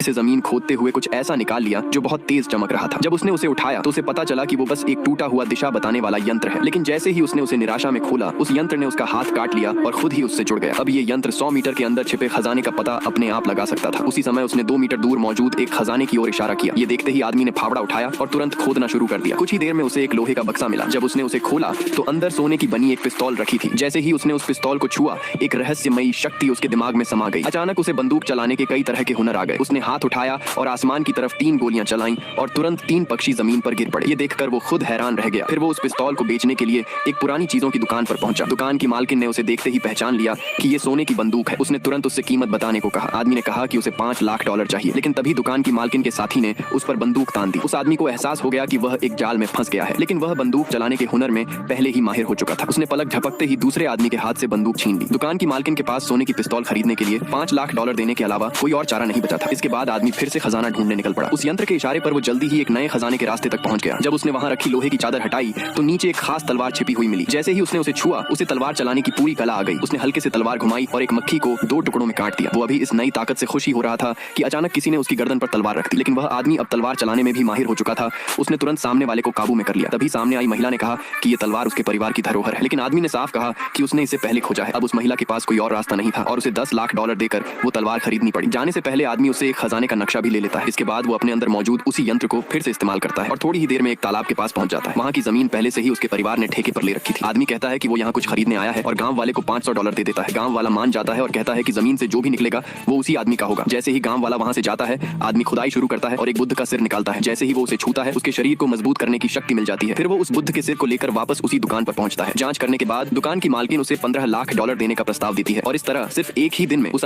से जमीन खोदते हुए कुछ ऐसा निकाल लिया जो बहुत तेज चमक रहा था। जब उसने उसे उठाया तो उसे पता चला कि वो बस एक टूटा हुआ दिशा बताने वाला यंत्र है। लेकिन जैसे ही उसने उसे निराशा में खोला, उस यंत्र ने उसका हाथ काट लिया और खुद ही उससे जुड़ गया। अब ये यंत्र 100 मीटर के अंदर छिपे खजाने का पता अपने आप लगा सकता था। उसी समय उसने 2 मीटर दूर मौजूद एक खजाने की ओर इशारा किया। ये देखते ही आदमी ने फावड़ा उठाया और तुरंत खोदना शुरू कर दिया। कुछ ही देर में उसे एक लोहे का बक्सा मिला। जब उसने उसे खोला तो अंदर सोने की बनी एक पिस्तौल रखी थी। जैसे ही उसने उस पिस्तौल को छुआ, एक रहस्यमयी शक्ति उसके दिमाग में समा गई। अचानक उसे बंदूक चलाने के कई तरह के हुनर आ गए। उसने हाथ उठाया और आसमान की तरफ 3 गोलियां चलाईं और तुरंत 3 पक्षी जमीन पर गिर पड़े। ये देखकर वो खुद हैरान रह गया। फिर वो उस पिस्तौल को बेचने के लिए एक पुरानी चीजों की दुकान पर पहुंचा। दुकान की मालकिन ने उसे देखते ही पहचान लिया कि ये सोने की बंदूक है। उसने तुरंत उससे कीमत बताने को कहा। आदमी ने कहा कि उसे $5 लाख चाहिए, लेकिन तभी दुकान की मालकिन के साथी ने उस पर बंदूक तान दी। उस आदमी को एहसास हो गया कि वह एक जाल में फंस गया है, लेकिन वह बंदूक चलाने के हुनर में पहले ही माहिर हो चुका था। उसने पलक झपकते ही दूसरे आदमी के हाथ से बंदूक छीन ली। दुकान की मालकिन के पास सोने की पिस्तौल खरीदने के लिए $5 लाख देने के अलावा कोई और चारा नहीं बचा था। इसके बाद आदमी फिर से खजाना ढूंढने निकल पड़ा। उस यंत्र के इशारे पर वो जल्दी ही एक नए खजाने के रास्ते तक पहुंच गया। जब उसने वहां रखी लोहे की चादर हटाई तो नीचे एक खास तलवार छिपी हुई मिली। जैसे ही उसने उसे छुआ, उसे तलवार चलाने की पूरी कला आ गई। उसने हल्के से तलवार घुमाई और एक मक्खी को 2 टुकड़ों में काट दिया। वो अभी इस नई ताकत से खुशी हो रहा था कि अचानक किसी ने उसकी गर्दन पर तलवार रख दी। लेकिन वह आदमी अब तलवार चलाने में भी माहिर हो चुका था। उसने तुरंत सामने वाले को काबू में कर लिया। तभी सामने आई महिला ने कहा कि ये तलवार उसके परिवार की धरोहर है। लेकिन आदमी ने साफ कहा कि उसने इसे पहले खोजा है। अब उस महिला के पास कोई और रास्ता नहीं था और उसे $10 लाख देकर वो तलवार खरीदनी पड़ी। जाने से पहले आदमी उसे एक खजाने का नक्शा भी ले लेता है। इसके बाद वो अपने अंदर मौजूद उसी यंत्र को फिर से इस्तेमाल करता है और थोड़ी ही देर में एक तालाब के पास पहुंच जाता है। वहां की जमीन पहले से ही उसके परिवार ने ठेके पर ले रखी थी। आदमी कहता है कि वो यहाँ कुछ खरीदने आया है और गांव वाले को $500 दे देता है। गांव वाला मान जाता है और कहता है कि जमीन से जो भी निकलेगा वो उसी आदमी का होगा। जैसे ही गांव वाला वहां से जाता है, आदमी खुदाई शुरू करता है और एक बुद्ध का सिर निकालता है। जैसे ही वो उसे छूता है, उसके शरीर को मजबूत करने की शक्ति मिल जाती है। फिर वो उस बुद्ध के सिर को लेकर वापस उसी दुकान पर पहुंचता है। जांच करने के बाद दुकान की मालकिन उसे $15 लाख देने का प्रस्ताव देती है और इस तरह सिर्फ एक ही दिन में उस